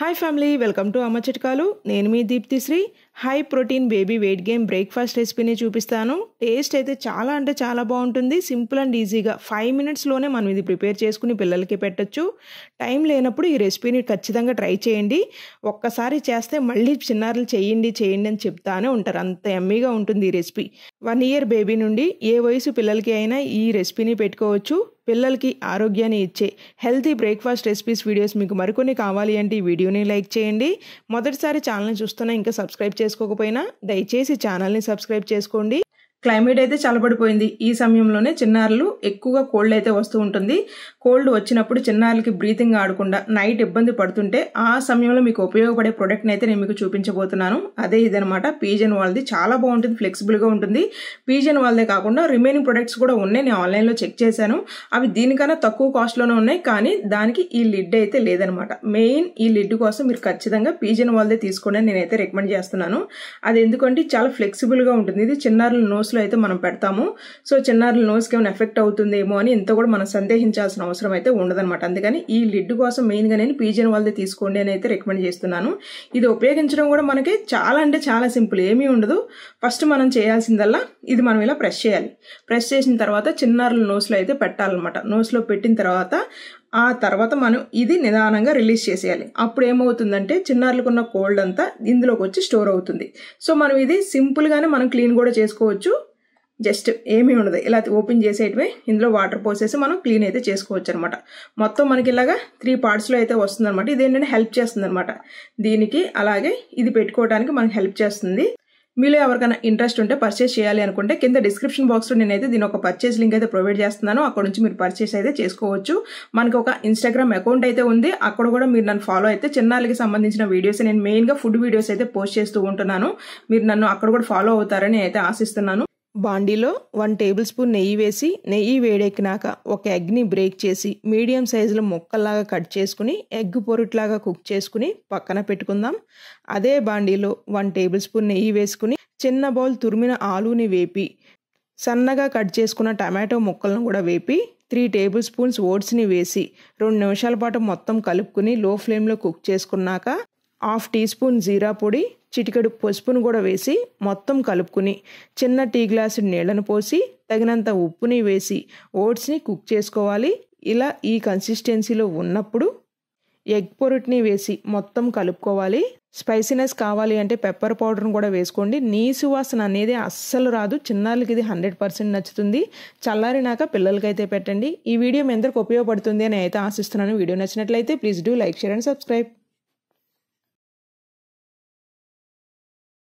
Hi family, welcome to Amma Chitkalu. నేను మీ Deepthi Sri. High protein baby weight gain breakfast రెసిపీని చూపిస్తాను. టేస్ట్ అయితే చాలా అంటే చాలా బాగుంటుంది. సింపుల్ అండ్ ఈజీగా 5 మినిట్స్లోనే మనం ఇది ప్రిపేర్ చేసుకుని పిల్లలకి పెట్టచ్చు. టైం లేనప్పుడు ఈ రెసిపీని ఖచ్చితంగా ట్రై చేయండి. ఒక్కసారి చేస్తే మళ్ళీ చిన్నారులు చేయండి అని చెప్తానే ఉంటారు. అంత ఎమ్మీగా ఉంటుంది ఈ రెసిపీ. 1 ఇయర్ బేబీ నుండి ఏ వయసు పిల్లలకి అయినా ఈ రెసిపీని పెట్టుకోవచ్చు. పిల్లలకి ఆరోగ్యాన్ని ఇచ్చే హెల్తీ బ్రేక్ఫాస్ట్ రెసిపీస్ వీడియోస్ మీకు మరికొన్ని కావాలి అంటే ఈ వీడియోని లైక్ చేయండి. మొదటిసారి ఛానల్ని చూస్తున్నా ఇంకా సబ్స్క్రైబ్ చేసుకోకపోయినా దయచేసి ఛానల్ని సబ్స్క్రైబ్ చేసుకోండి. క్లైమేట్ అయితే చల్లబడిపోయింది. ఈ సమయంలోనే చిన్నారులు ఎక్కువగా కోల్డ్ అయితే వస్తూ ఉంటుంది. కోల్డ్ వచ్చినప్పుడు చిన్నారులకి బ్రీతింగ్ ఆడకుండా నైట్ ఇబ్బంది పడుతుంటే ఆ సమయంలో మీకు ఉపయోగపడే ప్రోడక్ట్ని అయితే నేను మీకు చూపించబోతున్నాను. అదే ఇదనమాట. పీజన్ వాళ్ళది చాలా బాగుంటుంది, ఫ్లెక్సిబుల్గా ఉంటుంది. పీజన్ వాళ్ళదే కాకుండా రిమైనింగ్ ప్రొడక్ట్స్ కూడా ఉన్నాయి. నేను ఆన్లైన్లో చెక్ చేశాను. అవి దీనికన్నా తక్కువ కాస్ట్లోనే ఉన్నాయి, కానీ దానికి ఈ లిడ్ అయితే లేదనమాట. మెయిన్ ఈ లిడ్ కోసం మీరు ఖచ్చితంగా పీజన్ వాళ్ళదే తీసుకోండి అని నేనైతే రికమెండ్ చేస్తున్నాను. అది ఎందుకంటే చాలా ఫ్లెక్సిబుల్గా ఉంటుంది. ఇది చిన్నారుల నోస్లో అయితే మనం పెడతాము. సో చిన్నారుల నోస్కి ఏమైనా ఎఫెక్ట్ అవుతుందేమో అని ఇంత కూడా మనం సందేహించాల్సిన అవసరం అయితే ఉండదన్నమాట. అందుకని ఈ లిడ్ కోసం మెయిన్గా నేను పీజన్ వాళ్ళది తీసుకోండి అని అయితే రికమెండ్ చేస్తున్నాను. ఇది ఉపయోగించడం కూడా మనకి చాలా అంటే చాలా సింపుల్, ఏమీ ఉండదు. ఫస్ట్ మనం చేయాల్సిందల్లా ఇది మనం ఇలా ప్రెస్ చేయాలి. ప్రెస్ చేసిన తర్వాత చిన్నారుల నోస్లో అయితే పెట్టాలన్నమాట. నోస్లో పెట్టిన తర్వాత మనం ఇది నిదానంగా రిలీజ్ చేసేయాలి. అప్పుడు ఏమవుతుందంటే చిన్నారులకు ఉన్న కోల్డ్ అంతా ఇందులోకి వచ్చి స్టోర్ అవుతుంది. సో మనం ఇది సింపుల్గానే మనం క్లీన్ కూడా చేసుకోవచ్చు. జస్ట్ ఏమీ ఉండదు, ఇలా ఓపెన్ చేసేటివే ఇందులో వాటర్ పోసేసి మనం క్లీన్ అయితే చేసుకోవచ్చు అనమాట. మొత్తం మనకి ఇలాగా 3 పార్ట్స్లో అయితే వస్తుంది అనమాట. ఇది ఏంటంటే హెల్ప్ చేస్తుంది అనమాట దీనికి. అలాగే ఇది పెట్టుకోవడానికి మనకి హెల్ప్ చేస్తుంది. మీలో ఎవరికైనా ఇంట్రెస్ట్ ఉంటే పర్చేస్ చేయాలి అనుకుంటే కింద డిస్క్రిప్షన్ బాక్స్లో నేనైతే దీని ఒక పర్చేస్ లింక్ అయితే ప్రొవైడ్ చేస్తున్నాను. అక్కడ నుంచి మీరు పర్చేస్ అయితే చేసుకోవచ్చు. మనకి ఒక ఇన్స్టాగ్రామ్ అకౌంట్ అయితే ఉంది. అక్కడ కూడా మీరు నన్ను ఫాలో అయితే చిన్నారులకి సంబంధించిన వీడియోస్, నేను మెయిన్గా ఫుడ్ వీడియోస్ అయితే పోస్ట్ చేస్తూ ఉంటున్నాను. మీరు నన్ను అక్కడ కూడా ఫాలో అవుతారని అయితే ఆశిస్తున్నాను. బాండీలో 1 టేబుల్ స్పూన్ నెయ్యి వేసి, నెయ్యి వేడెక్కినాక ఒక ఎగ్ని బ్రేక్ చేసి మీడియం సైజులో ముక్కల్లాగా కట్ చేసుకుని ఎగ్ పొరుట్లాగా కుక్ చేసుకుని పక్కన పెట్టుకుందాం. అదే బాండీలో 1 టేబుల్ స్పూన్ నెయ్యి వేసుకుని చిన్న బౌల్ తురిమిన ఆలూని వేపి, సన్నగా కట్ చేసుకున్న టమాటో ముక్కలను కూడా వేపి 3 టేబుల్ స్పూన్స్ ఓట్స్ని వేసి 2 నిమిషాల పాటు మొత్తం కలుపుకుని లో ఫ్లేమ్లో కుక్ చేసుకున్నాక 1/2 టీ స్పూన్ జీరా పొడి, చిటికెడు పసుపును కూడా వేసి మొత్తం కలుపుకుని చిన్న టీ గ్లాసు నీళ్లను పోసి తగినంత ఉప్పుని వేసి ఓట్స్ని కుక్ చేసుకోవాలి. ఇలా ఈ కన్సిస్టెన్సీలో ఉన్నప్పుడు ఎగ్ పొరుట్ని వేసి మొత్తం కలుపుకోవాలి. స్పైసీనెస్ కావాలి అంటే పెప్పర్ పౌడర్ని కూడా వేసుకోండి. నీసు వాసన అనేది అస్సలు రాదు. చిన్నారులకి ఇది 100% నచ్చుతుంది. చల్లారినాక పిల్లలకైతే పెట్టండి. ఈ వీడియో మీ అందరికి ఉపయోగపడుతుంది అని అయితే ఆశిస్తున్నాను. వీడియో నచ్చినట్లయితే please do like, share and subscribe.